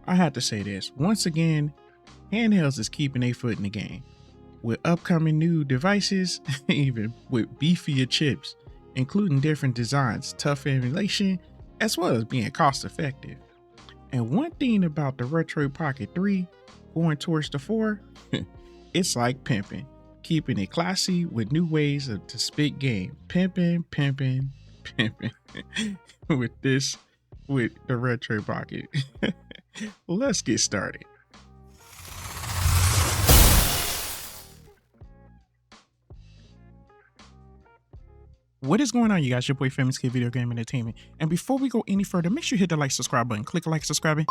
I had to say this once again. Handhelds is keeping a foot in the game with upcoming new devices, even with beefier chips, including different designs, tough emulation, as well as being cost effective. And one thing about the Retroid Pocket 3 going towards the 4, it's like pimping, keeping it classy with new ways to spit game. Pimping with the Retroid Pocket. Let's get started. What is going on, you guys? Your boy Famous Kid Video Game Entertainment. And before we go any further, make sure you hit the like, subscribe button. Click like, subscribing.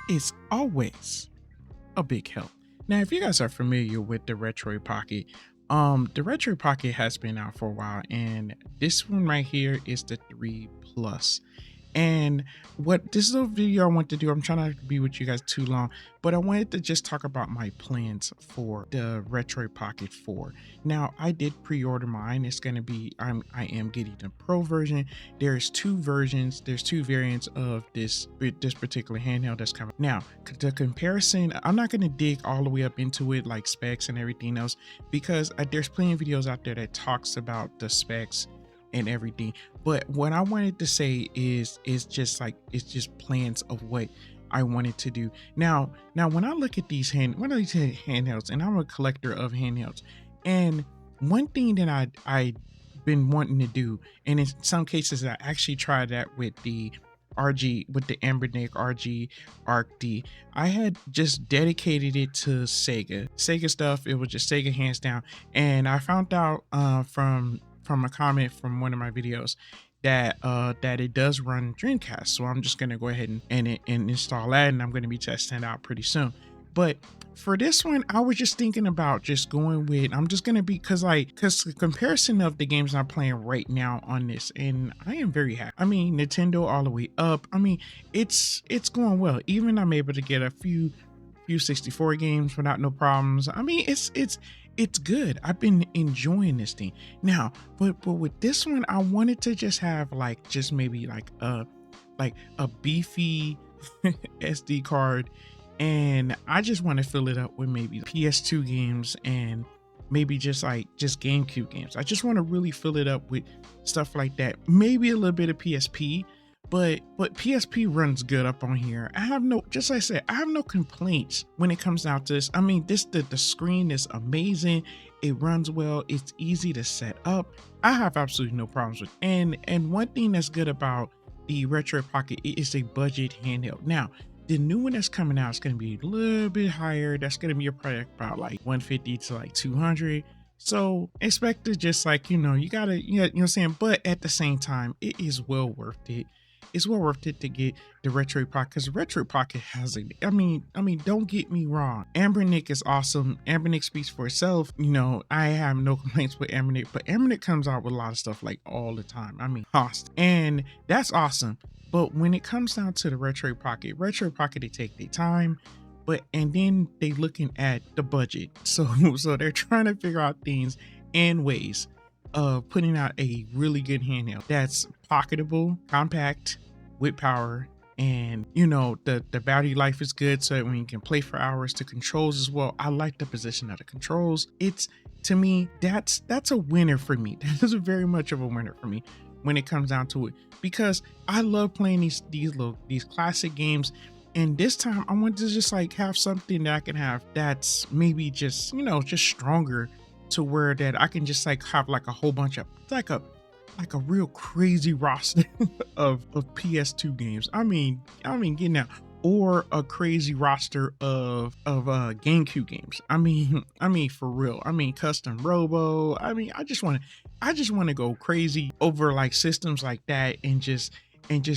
It's always a big help. Now, if you guys are familiar with the Retroid Pocket, the Retroid Pocket has been out for a while, and this one right here is the 3 Plus. And what this little video I want to do, I'm trying not to be with you guys too long, but I wanted to just talk about my plans for the Retroid Pocket 4. Now, I did pre-order mine. It's going to be, I am getting the Pro version. There's 2 versions. There's 2 variants of this particular handheld that's coming. Now, the comparison, I'm not going to dig all the way up into it, like specs and everything else, because there's plenty of videos out there that talks about the specs and everything, but what I wanted to say is just plans of what I wanted to do. Now when I look at these handhelds, and I'm a collector of handhelds, and one thing that I've been wanting to do, and in some cases I actually tried that with the RG, with the Anbernic RG Arc D. I had just dedicated it to Sega stuff. It was just Sega hands down, and I found out from a comment from one of my videos that it does run Dreamcast. So I'm just going to go ahead and install that, and I'm going to be testing it out pretty soon. But for this one, I was just thinking about just going with, I'm just going to be, because the comparison of the games I'm playing right now on this, and I am very happy. I mean, Nintendo all the way up. I mean, it's going well. Even I'm able to get a few 64 games without no problems. I mean, it's good. I've been enjoying this thing. Now, but with this one, I wanted to just have maybe a beefy SD card, and I just want to fill it up with maybe PS2 games and maybe just GameCube games. I just want to really fill it up with stuff like that. Maybe a little bit of PSP. But PSP runs good up on here. I have no complaints when it comes down to this. I mean, the screen is amazing. It runs well. It's easy to set up. I have absolutely no problems with it. And one thing that's good about the Retroid Pocket, it is a budget handheld. Now, the new one that's coming out is going to be a little bit higher. That's going to be a price about like 150 to like 200. So expect to just you gotta, you know what I'm saying? But at the same time, it is well worth it. It's well worth it to get the Retroid Pocket, because the Retroid Pocket has it. I mean, don't get me wrong. Anbernic is awesome. Anbernic speaks for itself. You know, I have no complaints with Anbernic, but Anbernic comes out with a lot of stuff like all the time. I mean, cost, and that's awesome. But when it comes down to the Retroid Pocket, they take their time, and then they looking at the budget. So they're trying to figure out things and ways of putting out a really good handheld that's pocketable, compact, with power, and the battery life is good, so that when you can play for hours. The controls as well, I like the position of the controls. It's, to me, that's a winner for me. That is very much of a winner for me when it comes down to it, because I love playing these classic games. And this time I want to just have something that I can have that's maybe just stronger, to where that I can just have a whole bunch of a real crazy roster of PS2 games. I mean getting out, or a crazy roster of GameCube games. I mean for real. I mean custom Robo. I mean I just want to go crazy over systems like that, and just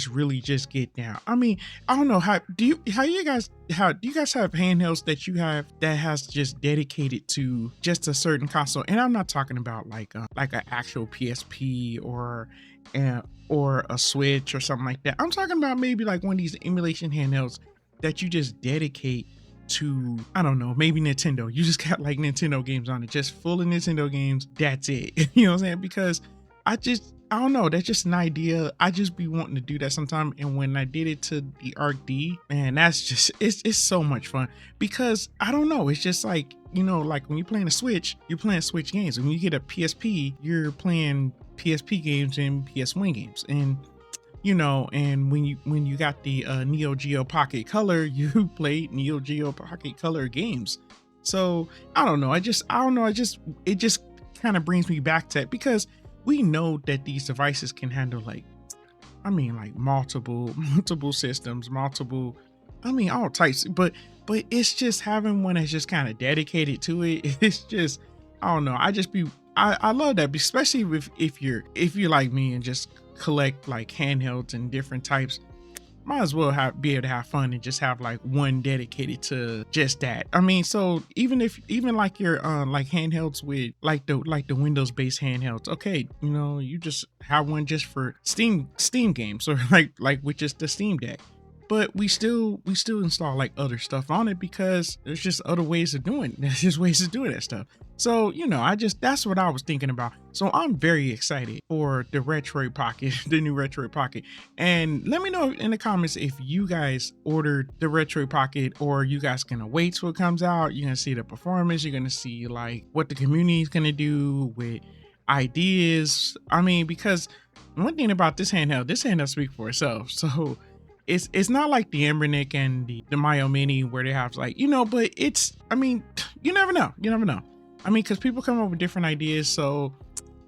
really just get down. I mean, I don't know, do you guys have handhelds that you have that has just dedicated to just a certain console? And I'm not talking about like an actual PSP or a Switch or something like that. I'm talking about maybe one of these emulation handhelds that you just dedicate to, I don't know, maybe Nintendo. You just got Nintendo games on it, just full of Nintendo games. That's it. You know what I'm saying? Because I don't know, that's just an idea. I just be wanting to do that sometime. And when I did it to the Arc D, man, that's just it's so much fun because I don't know, it's just like, you know, like when you're playing a Switch, you're playing Switch games. When you get a PSP, you're playing PSP games and PS1 games. And you know, and when you got the Neo Geo Pocket Color, you played Neo Geo Pocket Color games. So I don't know. It just kind of brings me back to it because we know that these devices can handle like, I mean, like multiple systems, all types. But it's just having one that's just kind of dedicated to it. It's just, I don't know. I love that, especially if you're like me and just collect like handhelds and different types. Might as well be able to have fun and just have like one dedicated to just that. I mean, so even like your like handhelds with like the Windows based handhelds, okay, you know, you just have one just for Steam games or like with just the Steam Deck. But we still install like other stuff on it because there's just other ways of doing it. There's just ways of doing that stuff. So, you know, that's what I was thinking about. So I'm very excited for the Retroid Pocket, the new Retroid Pocket. And let me know in the comments if you guys ordered the Retroid Pocket or you guys gonna wait till it comes out. You're gonna see the performance. You're gonna see like what the community is gonna do with ideas. I mean, because one thing about this handheld speaks for itself. So it's not like the Embernick and the Mayo Mini where they have like, you know, but it's, I mean, you never know. I mean, because people come up with different ideas. So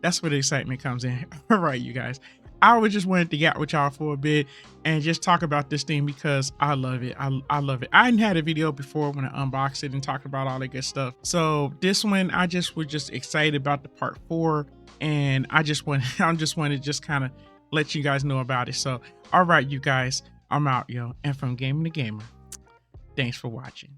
that's where the excitement comes in. All right, you guys. I was just wanted to get with y'all for a bit and just talk about this thing because I love it. I love it. I hadn't had a video before when I unboxed it and talked about all that good stuff. So this one, I just was just excited about the part 4. And I just want to just kind of let you guys know about it. So, all right, you guys. I'm out, yo. And from Gaming to Gamer, thanks for watching.